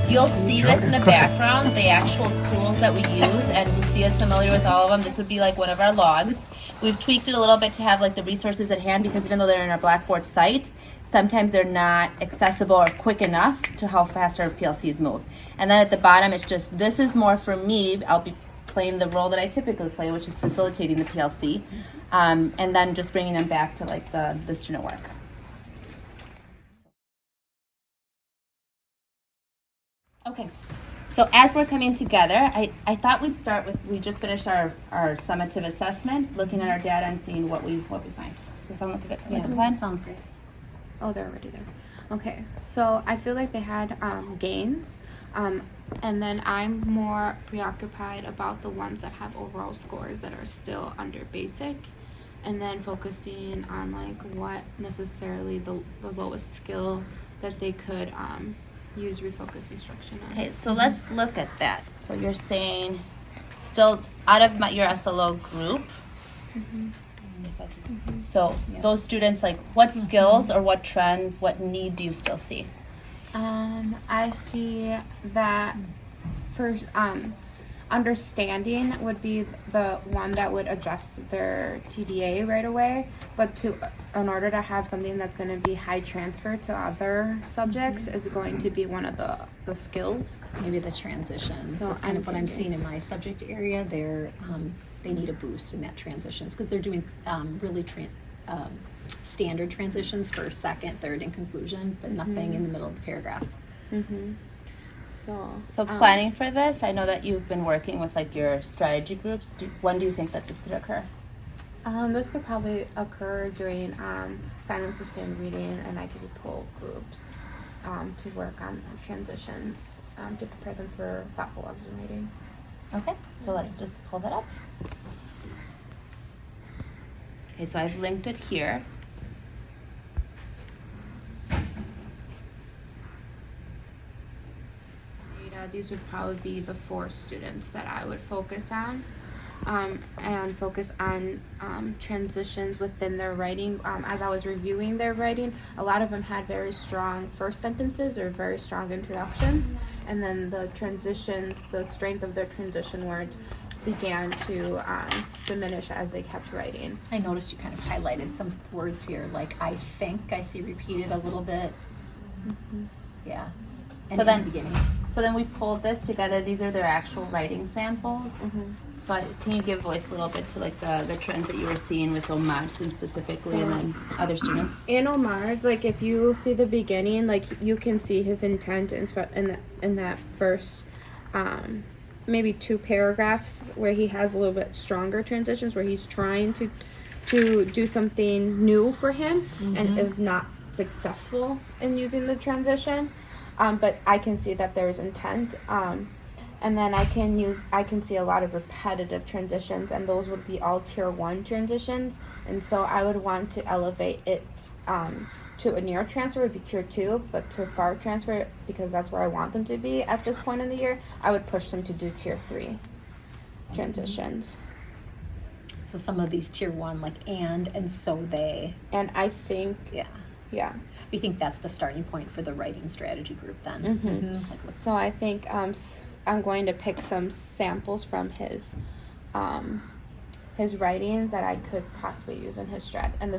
You'll see this in the background, the actual tools that we use, and you'll see us familiar with all of them. This would be like one of our logs. We've tweaked it a little bit to have like the resources at hand because even though they're in our Blackboard site, sometimes they're not accessible or quick enough to how fast our PLCs move. And then at the bottom, it's just, this is more for me. I'll be playing the role that I typically play, which is facilitating the PLC, and then just bringing them back to like the student work. Okay, so as we're coming together, I thought we'd start with, we just finished our summative assessment, looking at our data and seeing what we find. Does that sound like a good plan? Sounds great. Oh, they're already there. Okay, so I feel like they had gains, and then I'm more preoccupied about the ones that have overall scores that are still under basic, and then focusing on like what necessarily the lowest skill that they could use refocus instruction on. Okay, so let's look at that. So you're saying still out of your SLO group. So those students, like what skills or what trends, what need do you still see? I see that for understanding would be the one that would adjust their TDA right away, but in order to have something that's going to be high transfer to other subjects is going to be one of the skills. Maybe the transition. So That's kind of what I'm thinking- seeing in my subject area. They need a boost in that transitions because they're doing really standard transitions for second, third, and conclusion, but nothing in the middle of the paragraphs. So Planning for this, I know that you've been working with like your strategy groups. When do you think that this could occur? this could probably occur during silent sustained reading and activity pull groups to work on transitions to prepare them for thoughtful exit reading. Okay, so let's just pull that up. Okay, so I've linked it here. These would probably be the 4 students that I would focus on and focus on transitions within their writing. As I was reviewing their writing, a lot of them had very strong first sentences or very strong introductions, and then the transitions, the strength of their transition words began to diminish as they kept writing. I noticed you kind of highlighted some words here, like I think I see repeated a little bit. Yeah. And So in then- the beginning. So then we pulled this together. These are their actual writing samples. So can you give voice a little bit to like the trends that you were seeing with Omadson specifically and then other students? In Omar's, like if you see the beginning, like you can see his intent in that first maybe 2 paragraphs where he has a little bit stronger transitions where he's trying to do something new for him and is not successful in using the transition. But I can see that there's intent. And then I can see a lot of repetitive transitions, and those would be all tier 1 transitions. And so I would want to elevate it to a near transfer would be tier 2, but to far transfer, because that's where I want them to be at this point in the year, I would push them to do tier 3 transitions. So some of these tier 1, like and so they. And I think, yeah. You think that's the starting point for the writing strategy group then? Like So I think I'm going to pick some samples from his writing that I could possibly use in the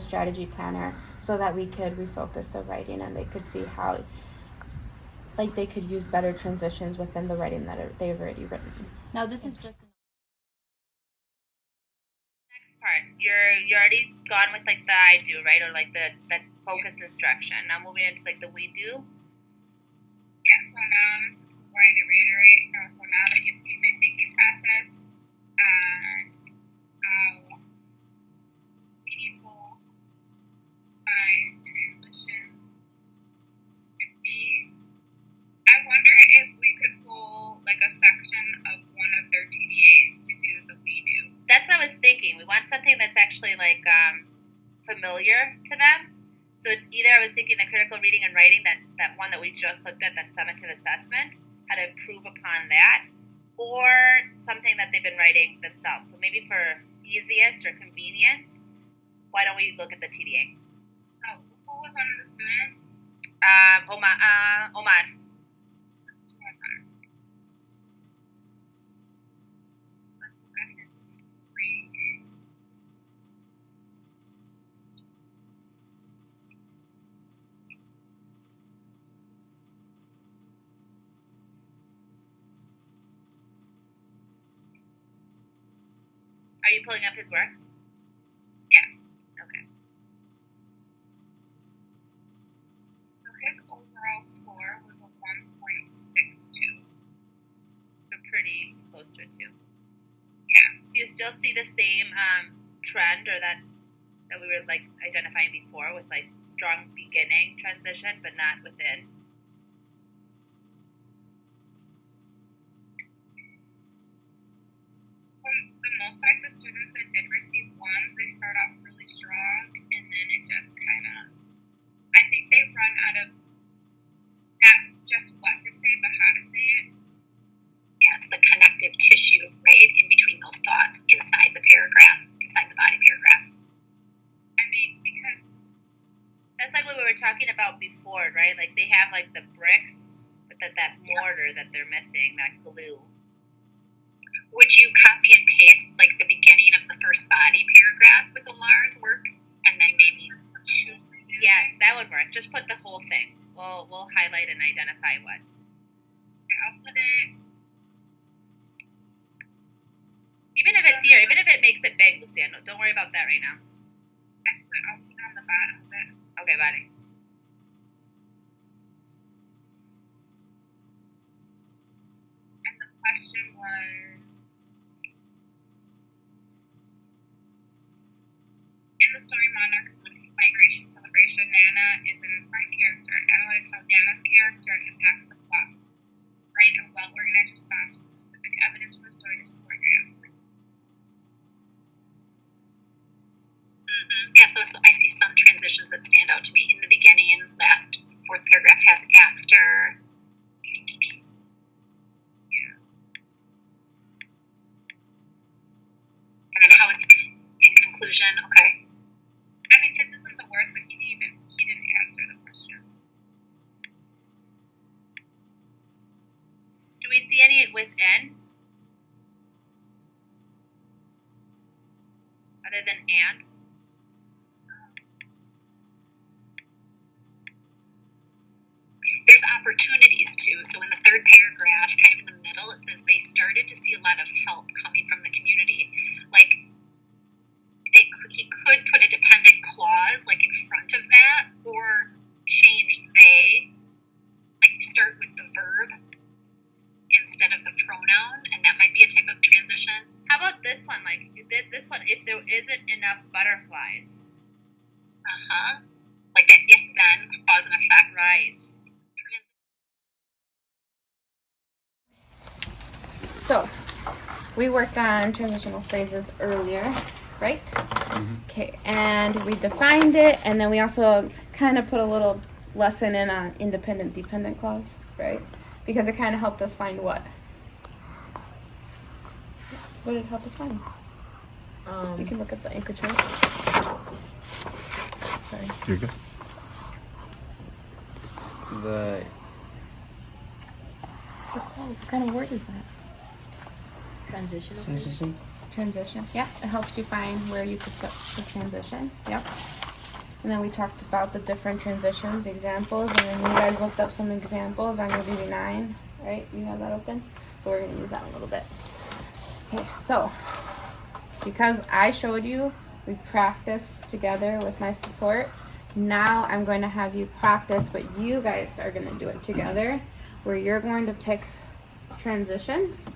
strategy planner, so that we could refocus the writing and they could see how like they could use better transitions within the writing that they've already written. Now this is just next part. You're already gone with like the I do, right? Or like the focused instruction. Now moving into like the we do. Yeah, so now I'm just going to reiterate. So now that you've seen my thinking process and how meaningful my transition could be, I wonder if we could pull like a section of one of their TDAs to do the we do. That's what I was thinking. We want something that's actually like familiar to them. So it's either I was thinking the critical reading and writing, that one that we just looked at, that summative assessment, how to improve upon that, or something that they've been writing themselves. So maybe for easiest or convenience, why don't we look at the TDA? So who was one of the students? Omar. Are you pulling up his work? Yes. Okay. So his overall score was a 1.62. So pretty close to it too. Yeah. Do you still see the same trend or that we were like identifying before with like strong beginning transition but not within? For the most part, the students that did receive ones, they start off really strong, and then it just kind of, I think they run out of not just what to say, but how to say it. Yeah, it's the connective tissue, right, in between those thoughts, inside the paragraph, inside the body paragraph. I mean, because That's like what we were talking about before, right? Like they have like the bricks, but that mortar that they're missing, that glue. Would you copy and paste like the beginning of the first body paragraph with Alar's work, and then maybe choose? Yes, that would work. Just put the whole thing. We'll highlight and identify what. I'll put it. Even if it's here, even if it makes it big, Luciano, don't worry about that right now. I'll put it on the bottom of it. Okay, buddy. And the question was, in the story Monarch Migration Celebration, Nana is an important character and analyze how Nana's character impacts the plot. Write a well-organized response with specific evidence from the story to support your answer. Yeah, so I see some transitions that stand out to me. In the beginning, last fourth paragraph has after. Yeah. And then how is in conclusion? Okay. I mean, his isn't the worst, but he didn't answer the question. Do we see any within? Other than and? There's opportunities too. So in the third paragraph, kind of in the middle, it says they started to see a lot of help coming from the community. Like he could put a dependent clause like in front of that, or change they, like start with the verb instead of the pronoun, and that might be a type of transition. How about this one? Like this one, if there isn't enough butterflies. Like that if then cause and effect. Right. So, we worked on transitional phrases earlier, right? Okay, and we defined it, and then we also kind of put a little lesson in on independent dependent clause, right? Because it kind of helped us find what? What did it help us find? You can look at the anchor chart. Sorry. You're good. The What's it called? What kind of word is that? transition. Transition. Yeah, it helps you find where you could put the transition. Yep. And then we talked about the different transitions, examples, and then you guys looked up some examples on your BB9, right? You have that open? So we're going to use that a little bit. Okay, so because I showed you, we practiced together with my support. Now I'm going to have you practice, but you guys are going to do it together, where you're going to pick transitions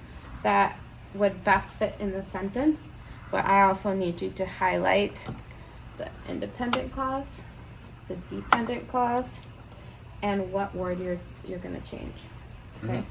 that would best fit in the sentence, but I also need you to highlight the independent clause, the dependent clause, and what word you're going to change. Okay?